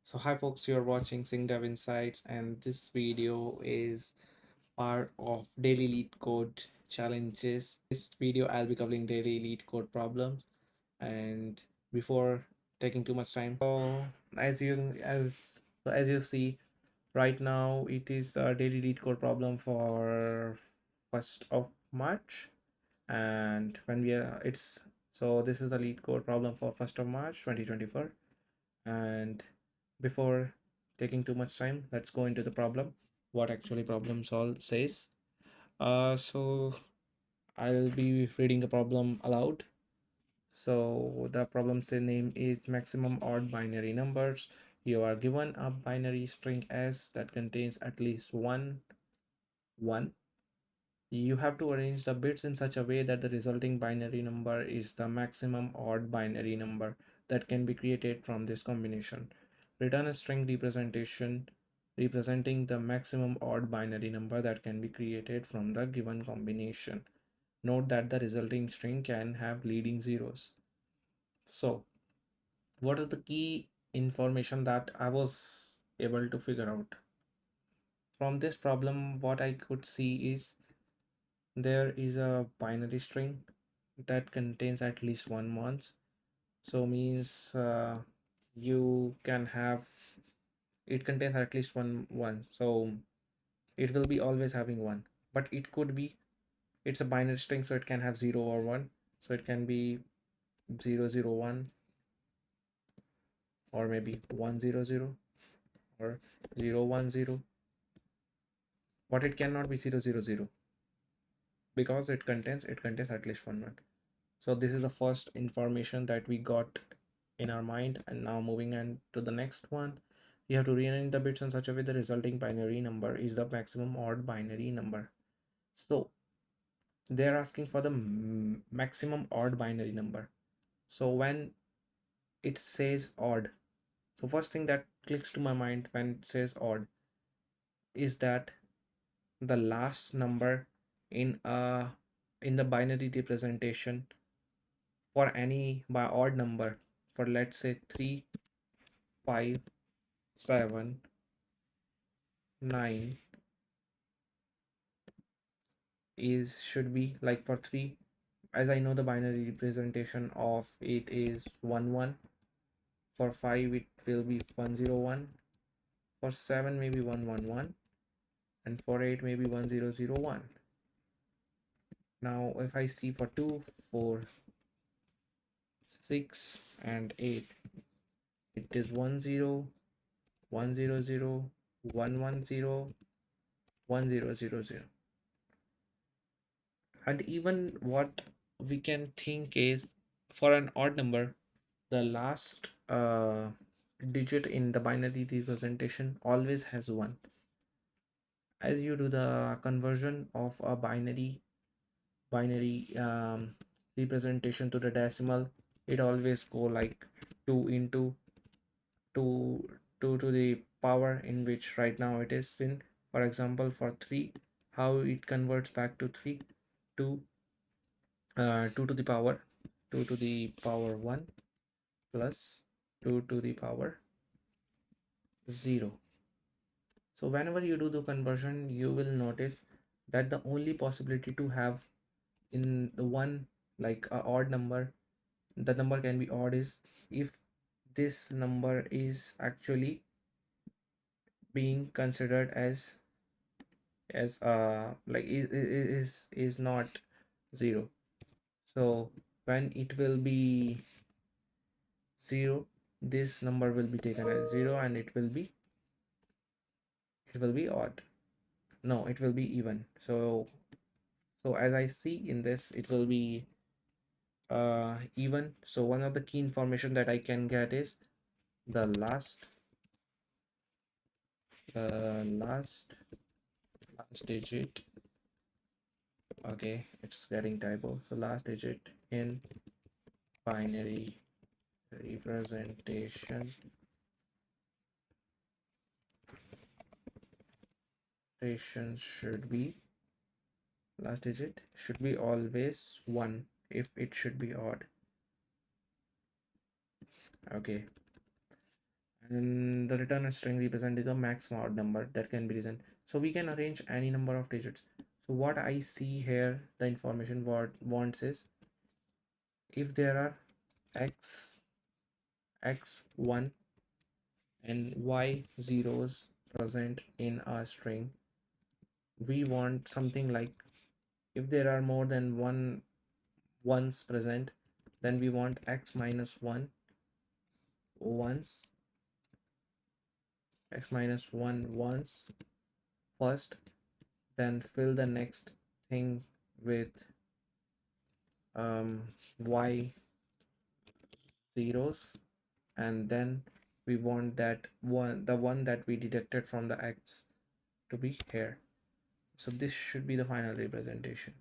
So hi folks, you're watching SingDev Insights, and this video is part of daily Leetcode challenges. This video I'll be covering daily Leetcode problems, and before taking too much time, so as you see right now, it is a daily Leetcode problem for 1st of March, and when we are it's so this is the Leetcode problem for 1st of March 2024. And before taking too much time, let's go into the problem, what actually problem solve says. So I'll be reading the problem aloud. So the problem's name is maximum odd binary numbers. You are given a binary string s that contains at least one. You have to arrange the bits in such a way that the resulting binary number is the maximum odd binary number that can be created from this combination. Return a string representation representing the maximum odd binary number that can be created from the given combination. Note that the resulting string can have leading zeros. So, what is the key information that I was able to figure out? From this problem, what I could see is there is a binary string that contains at least one ones. So means you can have it contains at least one, so it will be always having one, but it could be it's a binary string, so it can have 0 or 1, so it can be 0 0 1, or maybe 1 0 0, or 0 1 0, but it cannot be 0 0 0 because it contains at least one. So this is the first information that we got in our mind. And now moving on to the next one, you have to rearrange the bits in such a way the resulting binary number is the maximum odd binary number. So they're asking for the maximum odd binary number. So when it says odd, so first thing that clicks to my mind when it says odd is that the last number in the binary representation for any by odd number, for let's say 3 5 7 9, is should be like for 3, as I know the binary representation of it is 1 1. For 5 it will be 1 0 1. For 7 maybe 1 1 1, and for 8 maybe 1 0 0 1. Now if I see for 2 4 6 and 8, it is 1 0 1 0 0 1 1 0 1 0 0 0. And even what we can think is, for an odd number, the last digit in the binary representation always has 1. As you do the conversion of a binary representation to the decimal, it always go like 2 into 2 2 to the power in which right now it is in. For example, for 3, how it converts back to 3, 2 2 to the power 2 to the power 1 plus 2 to the power 0. So whenever you do the conversion, you will notice that the only possibility to have in the one, like a odd number, the number can be odd, is if this number is actually being considered as like is not 0. So when it will be 0, this number will be taken as 0, and it will be odd. No, it will be even. So as I see in this, it will be even. So one of the key information that I can get is the last digit. Okay, it's getting typo. So last digit in binary representation should be, last digit should be always 1 if it should be odd. Okay, and the return string represents the max odd number that can be written. So we can arrange any number of digits. So what I see here, the information what wants is, if there are x x1 and y zeros present in a string, we want something like, if there are more than one ones present, then we want x minus 1 once, x minus 1 once first, then fill the next thing with y zeros, and then we want that one, the one that we deducted from the x, to be here. So this should be the final representation.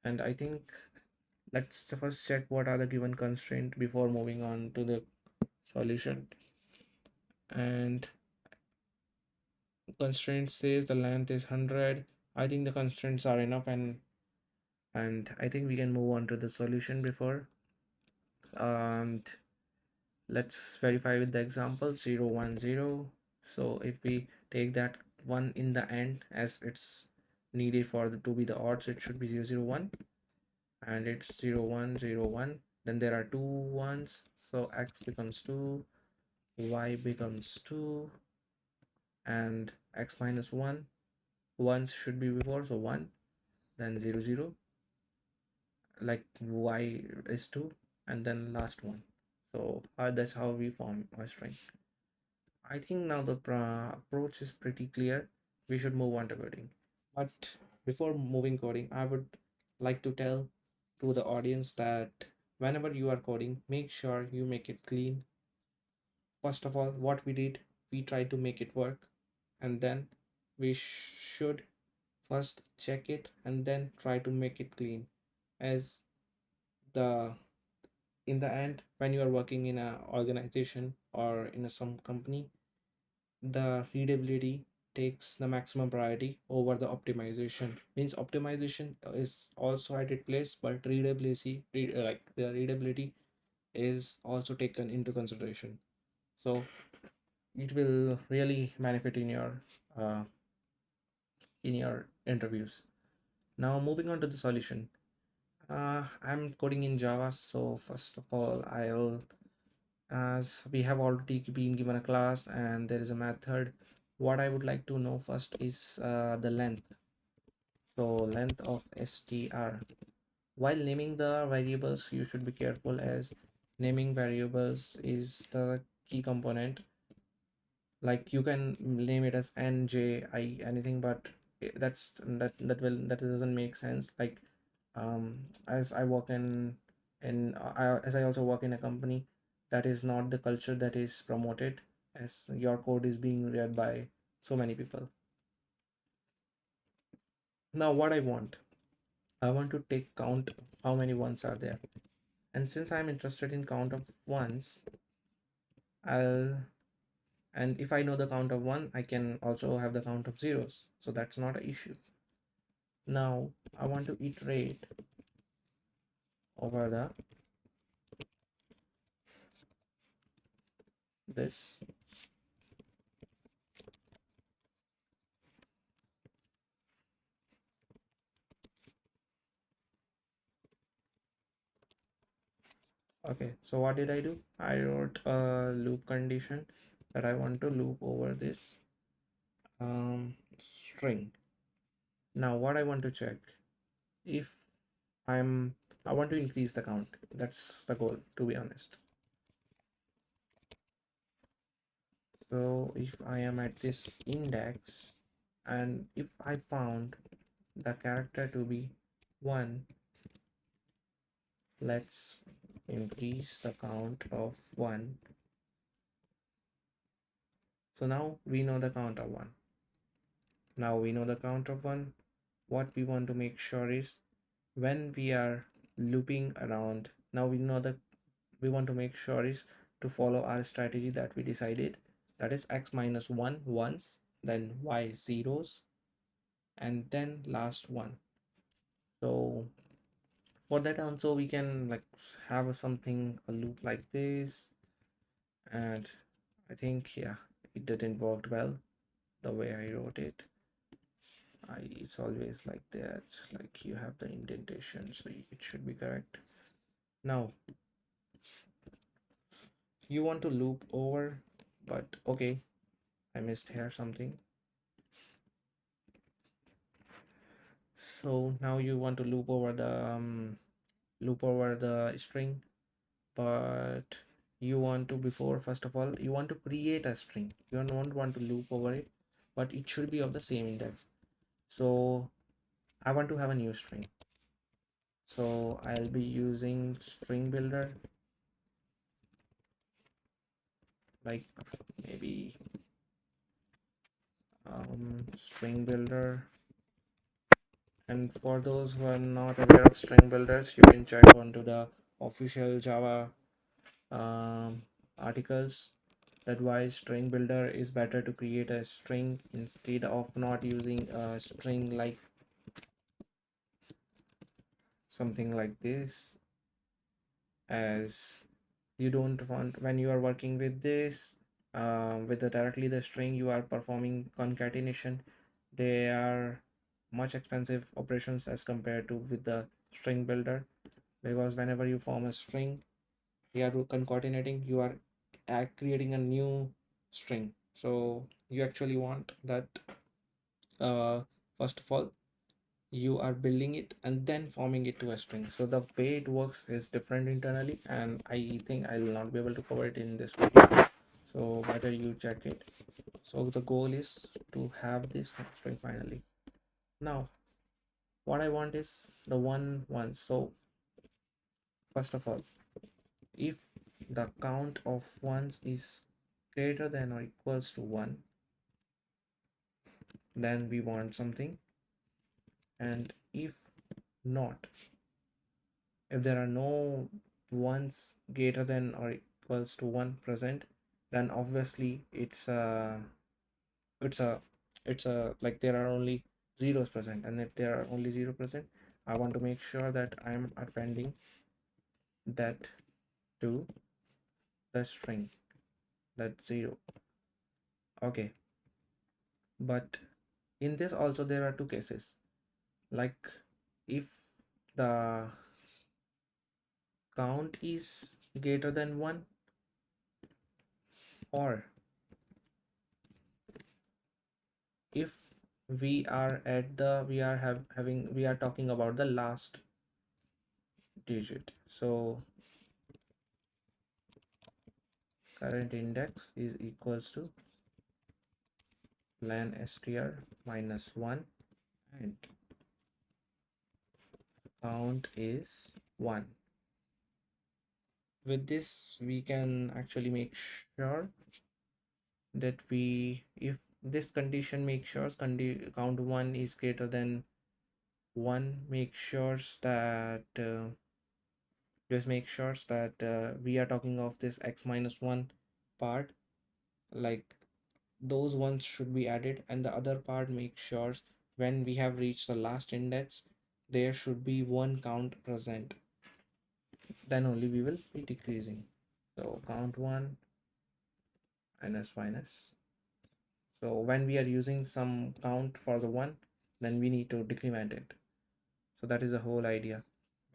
And I think let's first check what are the given constraint before moving on to the solution. And constraint says the length is 100. I think the constraints are enough, and I think we can move on to the solution before. And let's verify with the example 0 1 0. So if we take that one in the end, as it's needed for the to be the odds, it should be 0 0 1, and it's 0 1 0 1. Then there are two ones, so x becomes 2, y becomes 2, and x minus 1 ones should be before, so 1, then 0 0, like y is 2, and then last one. So that's how we form a string. I think now the approach is pretty clear. We should move on to coding. But before moving coding, I would like to tell to the audience that whenever you are coding, make sure you make it clean. First of all, what we did, we tried to make it work, and then we should first check it and then try to make it clean. As the in the end, when you are working in a organization or in some company, the readability takes the maximum priority over the optimization. Means optimization is also at its place, but like the readability is also taken into consideration. So it will really benefit uh, in your interviews. Now moving on to the solution. I'm coding in Java, so first of all, I'll, as we have already been given a class and there is a method, what I would like to know first is the length. So length of str. While naming the variables, you should be careful, as naming variables is the key component. Like you can name it as n, j, I, anything, but that doesn't make sense. Like as I work as I also work in a company, that is not the culture that is promoted, as your code is being read by so many people. Now what I want to take count how many ones are there, and since I'm interested in count of ones, I'll and if I know the count of one, I can also have the count of zeros, so that's not an issue. Now I want to iterate over this. Okay, so what did I do? I wrote a loop condition that I want to loop over this string. Now what I want to check, if I'm I want to increase the count. That's the goal, to be honest. So if I am at this index, and if I found the character to be 1, let's increase the count of 1. So now we know the count of 1. Now we know the count of 1. What we want to make sure is, when we are looping around, now we know that we want to make sure is to follow our strategy that we decided, that is x minus 1 once, then y zeros, and then last one. So for that also we can like have something, a loop like this, and I think, yeah, it didn't work well the way I wrote it. It's always like that, like you have the indentation, so it should be correct. Now you want to loop over, but okay, I missed here something. So now you want to loop over the string, but you want to, before, first of all, you want to create a string. You don't want to loop over it, but it should be of the same index. So I want to have a new string, so I'll be using string builder, like maybe string builder. And for those who are not aware of string builders, you can check onto the official Java articles that why string builder is better to create a string instead of not using a string like something like this, as you don't want, when you are working with this with directly the string, you are performing concatenation. They are much expensive operations as compared to with the string builder, because whenever you form a string, you are concatenating, you are creating a new string. So you actually want that uh, first of all you are building it and then forming it to a string. So the way it works is different internally, and I think I will not be able to cover it in this video, so better you check it. So the goal is to have this string finally. Now what I want is the one. So first of all, if the count of ones is greater than or equals to 1, then we want something. And if not, if there are no ones greater than or equals to 1 present, then obviously it's a it's a like there are only zeros present. And if there are only 0 present, I want to make sure that I am appending that to the string, that 0. Okay, but in this also there are two cases, like if the count is greater than 1, or if we are at the we are talking about the last digit. So current index is equals to len str minus 1, and count is 1. With this we can actually make sure that we, if this condition makes sure count 1 is greater than 1, make sure that just make sure that we are talking of this x minus 1 part, like those ones should be added, and the other part make sure when we have reached the last index there should be 1 count present, then only we will be decreasing. So count 1 minus minus. So when we are using some count for the 1, then we need to decrement it. So that is the whole idea.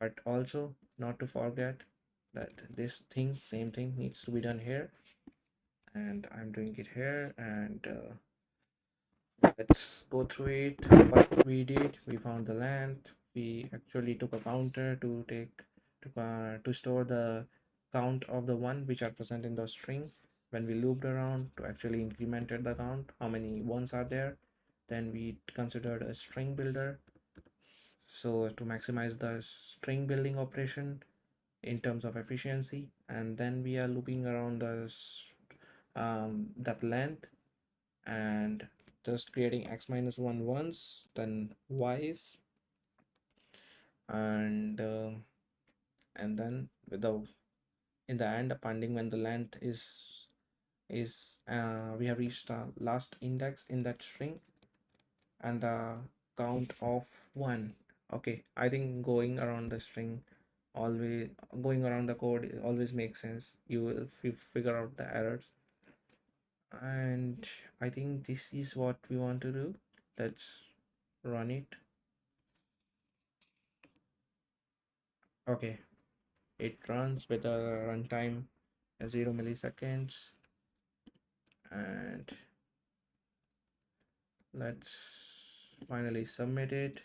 But also not to forget that this thing, same thing, needs to be done here, and I'm doing it here. And let's go through it. What we did, we found the length. We actually took a counter to to store the count of the one which are present in the string. When we looped around to actually incremented the count, how many ones are there, then we considered a string builder, so to maximize the string building operation in terms of efficiency. And then we are looping around the that length, and just creating x minus 1 once, then y's, and then with the in the end appending when the length is we have reached the last index in that string, and the count of 1. Okay, I think going around the string, always going around the code always makes sense. You will figure out the errors. And I think this is what we want to do. Let's run it. Okay, it runs with a runtime 0 milliseconds, and let's finally submit it.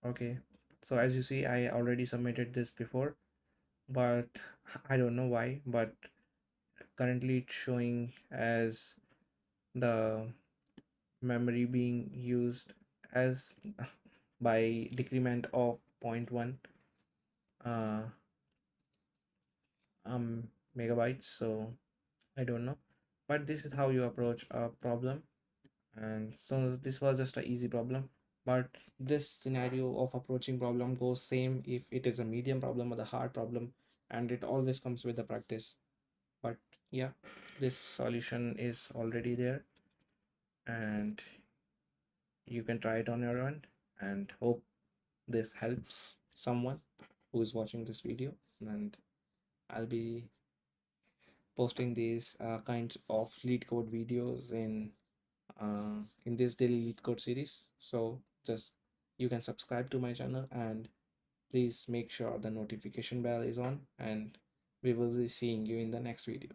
Okay, so as you see, I already submitted this before, but I don't know why, but currently it's showing as the memory being used as by decrement of zero point 0.1 uh, megabytes. So I don't know, but this is how you approach a problem. And so this was just a easy problem, but this scenario of approaching problem goes same if it is a medium problem or the hard problem, and it always comes with the practice. But yeah, this solution is already there, and you can try it on your own, and hope this helps someone who is watching this video. And I'll be posting these kinds of lead code videos in this daily lead code series. So just you can subscribe to my channel, and please make sure the notification bell is on, and we will be seeing you in the next video.